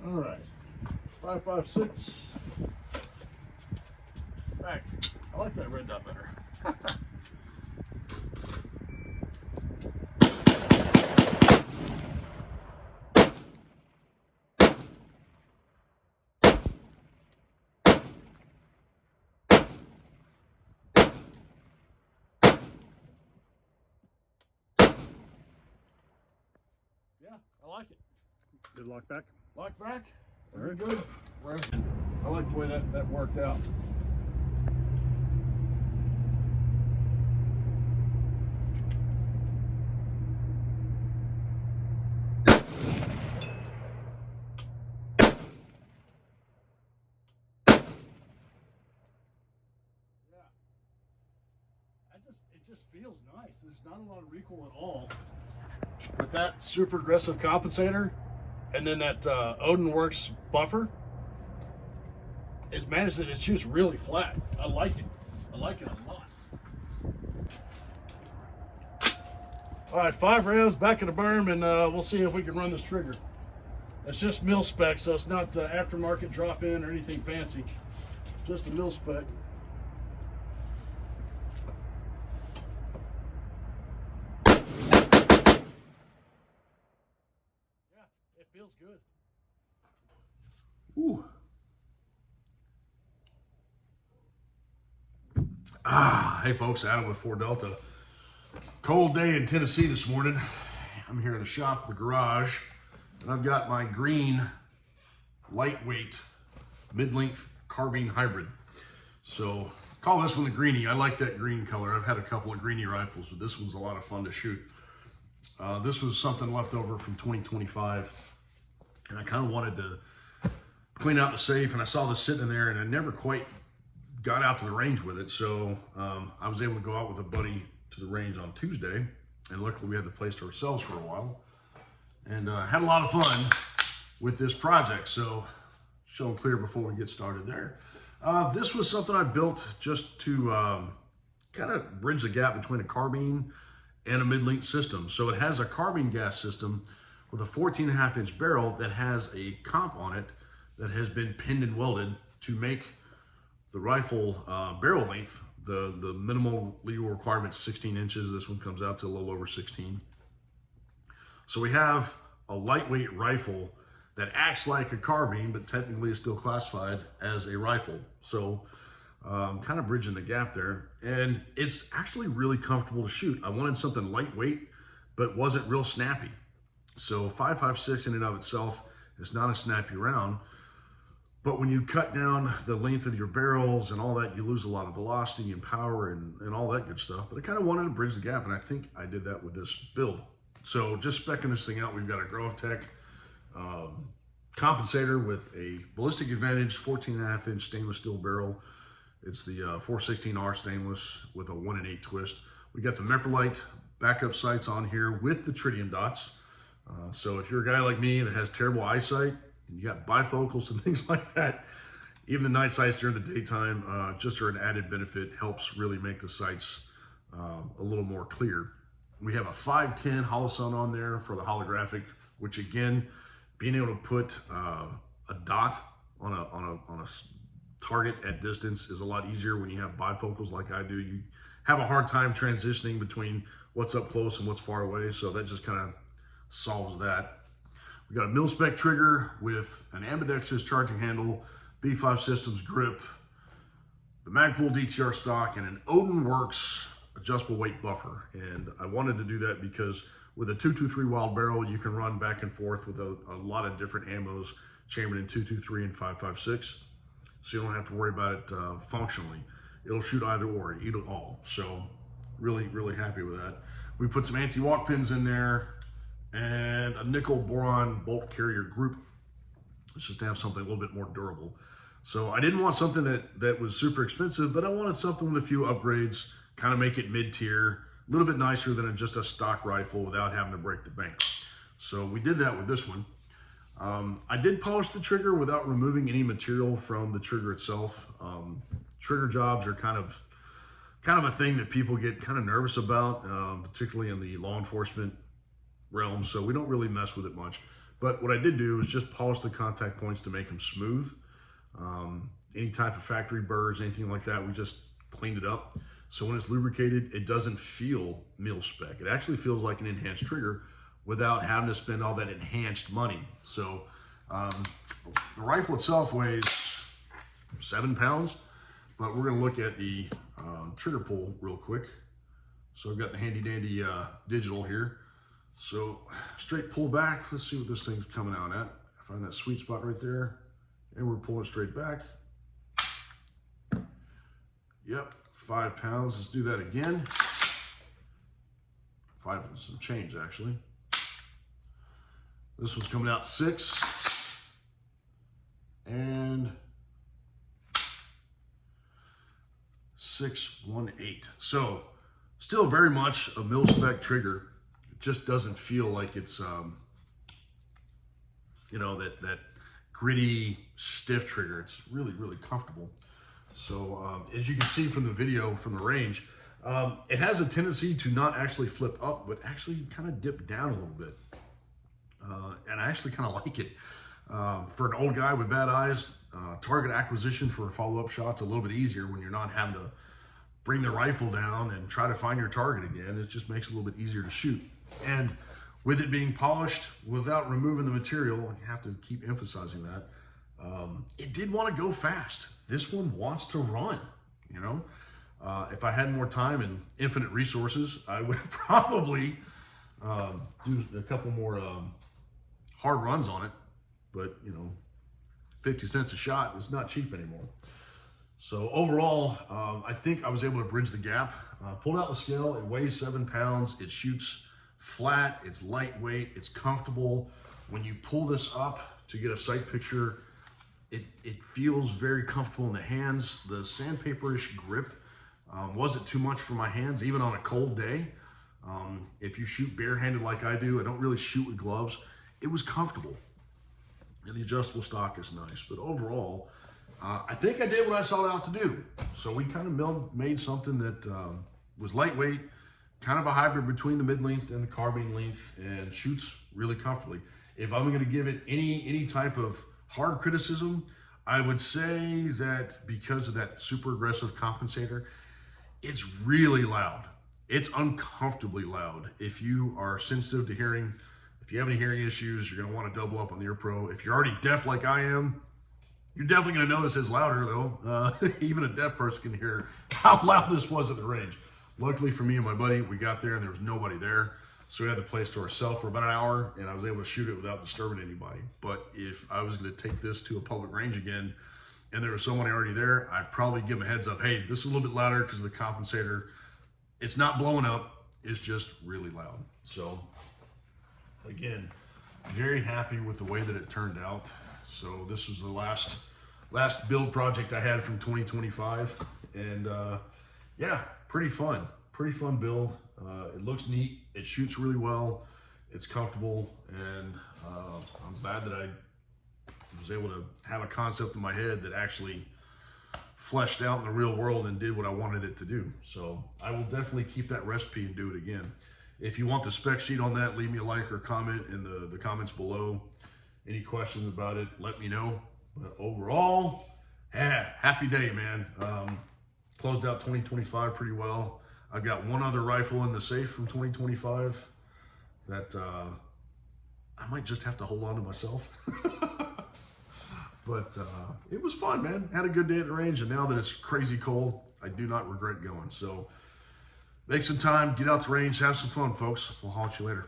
All right, 5.56. In fact, I like that red dot better. Yeah, I like it. Good lock back. Lock back, very Right. good. I like the way that worked out. It just feels nice. There's not a lot of recoil at all. With that super aggressive compensator and then that Odin Works buffer, it's managed that it shoots really flat. I like it. I like it a lot. All right, 5 rounds back in the berm, and we'll see if we can run this trigger. It's just mil spec, so it's not aftermarket drop-in or anything fancy. Just a mil spec. It feels good. Ooh. Hey folks, Adam with 4 Delta. Cold day in Tennessee this morning. I'm here in the shop, the garage, and I've got my green lightweight mid-length carbine hybrid. So call this one the Greenie. I like that green color. I've had a couple of Greenie rifles, but this one's a lot of fun to shoot. This was something left over from 2025, and I kind of wanted to clean out the safe, and I saw this sitting in there, and I never quite got out to the range with it. So I was able to go out with a buddy to the range on Tuesday, and luckily we had the place to ourselves for a while, and had a lot of fun with this project. So show clear before we get started there. This was something I built just to kind of bridge the gap between a carbine and a mid-length system. So it has a carbine gas system with a 14.5-inch barrel that has a comp on it that has been pinned and welded to make the rifle barrel length. The minimal legal requirement is 16 inches. This one comes out to a little over 16. So we have a lightweight rifle that acts like a carbine, but technically is still classified as a rifle. So kind of bridging the gap there. And it's actually really comfortable to shoot. I wanted something lightweight, but wasn't real snappy. So 5.56 in and of itself is not a snappy round. But when you cut down the length of your barrels and all that, you lose a lot of velocity and power and all that good stuff. But I kind of wanted to bridge the gap, and I think I did that with this build. So just speccing this thing out, we've got a GrowTech compensator with a ballistic advantage 14.5-inch stainless steel barrel. It's the 416R stainless with a 1 in 8 twist. We got the Meprolite backup sights on here with the tritium dots. So if you're a guy like me that has terrible eyesight, and you got bifocals and things like that, even the night sights during the daytime just are an added benefit, helps really make the sights a little more clear. We have a 510 holosun on there for the holographic, which again, being able to put a dot on a target at distance is a lot easier when you have bifocals like I do. You have a hard time transitioning between what's up close and what's far away, so that just kind of solves that. We got a mil-spec trigger with an ambidextrous charging handle, B5 Systems grip, the Magpul DTR stock, and an Odin Works adjustable weight buffer. And I wanted to do that because with a 223 Wild barrel, you can run back and forth with a lot of different ammos chambered in 223 and 5.56. So you don't have to worry about it functionally. It'll shoot either or, either all. So really, really happy with that. We put some anti-walk pins in there, and a nickel boron bolt carrier group. It's just to have something a little bit more durable. So I didn't want something that was super expensive, but I wanted something with a few upgrades, kind of make it mid-tier, a little bit nicer than just a stock rifle without having to break the bank. So we did that with this one. I did polish the trigger without removing any material from the trigger itself. Trigger jobs are kind of a thing that people get kind of nervous about, particularly in the law enforcement realm, so we don't really mess with it much. But what I did do is just polish the contact points to make them smooth. Any type of factory burrs, anything like that, we just cleaned it up. So when it's lubricated, it doesn't feel mil-spec. It actually feels like an enhanced trigger without having to spend all that enhanced money. So the rifle itself weighs 7 pounds, but we're gonna look at the trigger pull real quick. So I've got the handy dandy digital here. So straight pull back, let's see what this thing's coming out at. Find that sweet spot right there, and we're pulling straight back. Yep, 5 pounds, let's do that again. 5 and some change actually. This one's coming out 6. And 618. So still very much a mil-spec trigger. It just doesn't feel like it's, you know, that gritty, stiff trigger. It's really, really comfortable. So as you can see from the video, from the range, it has a tendency to not actually flip up, but actually kind of dip down a little bit. And I actually kind of like it. For an old guy with bad eyes, target acquisition for a follow-up shot's a little bit easier when you're not having to bring the rifle down and try to find your target again. It just makes it a little bit easier to shoot. And with it being polished without removing the material, you have to keep emphasizing that, it did want to go fast. This one wants to run, you know? If I had more time and infinite resources, I would probably do a couple more hard runs on it. But, you know, 50 cents a shot is not cheap anymore. So overall, I think I was able to bridge the gap. Pulled out the scale, it weighs 7 pounds. It shoots flat, it's lightweight, it's comfortable. When you pull this up to get a sight picture, it feels very comfortable in the hands. The sandpaperish grip wasn't too much for my hands, even on a cold day. If you shoot barehanded like I do, I don't really shoot with gloves. It was comfortable. And the adjustable stock is nice, but overall, I think I did what I sought out to do. So we kind of made something that was lightweight, kind of a hybrid between the mid-length and the carbine length, and shoots really comfortably. If I'm going to give it any type of hard criticism, I would say that because of that super aggressive compensator, it's really loud. It's uncomfortably loud. If you are sensitive to hearing, if you have any hearing issues, you're going to want to double up on the Ear Pro. If you're already deaf like I am, you're definitely going to notice it's louder though. Even a deaf person can hear how loud this was at the range. Luckily for me and my buddy, we got there and there was nobody there. So we had the place to ourselves for about an hour, and I was able to shoot it without disturbing anybody. But if I was going to take this to a public range again and there was someone already there, I'd probably give them a heads up. Hey, this is a little bit louder because the compensator, it's not blowing up. It's just really loud. So again, very happy with the way that it turned out. So this was the last build project I had from 2025. And yeah, pretty fun build. It looks neat. It shoots really well. It's comfortable, and I'm glad that I was able to have a concept in my head that actually fleshed out in the real world and did what I wanted it to do. So I will definitely keep that recipe and do it again. If you want the spec sheet on that, leave me a like or comment in the comments below. Any questions about it, let me know. But overall, yeah, happy day, man. Closed out 2025 pretty well. I've got one other rifle in the safe from 2025 that I might just have to hold on to myself. But it was fun, man. Had a good day at the range, and now that it's crazy cold, I do not regret going. So make some time, get out the range, have some fun, folks. We'll holler at you later.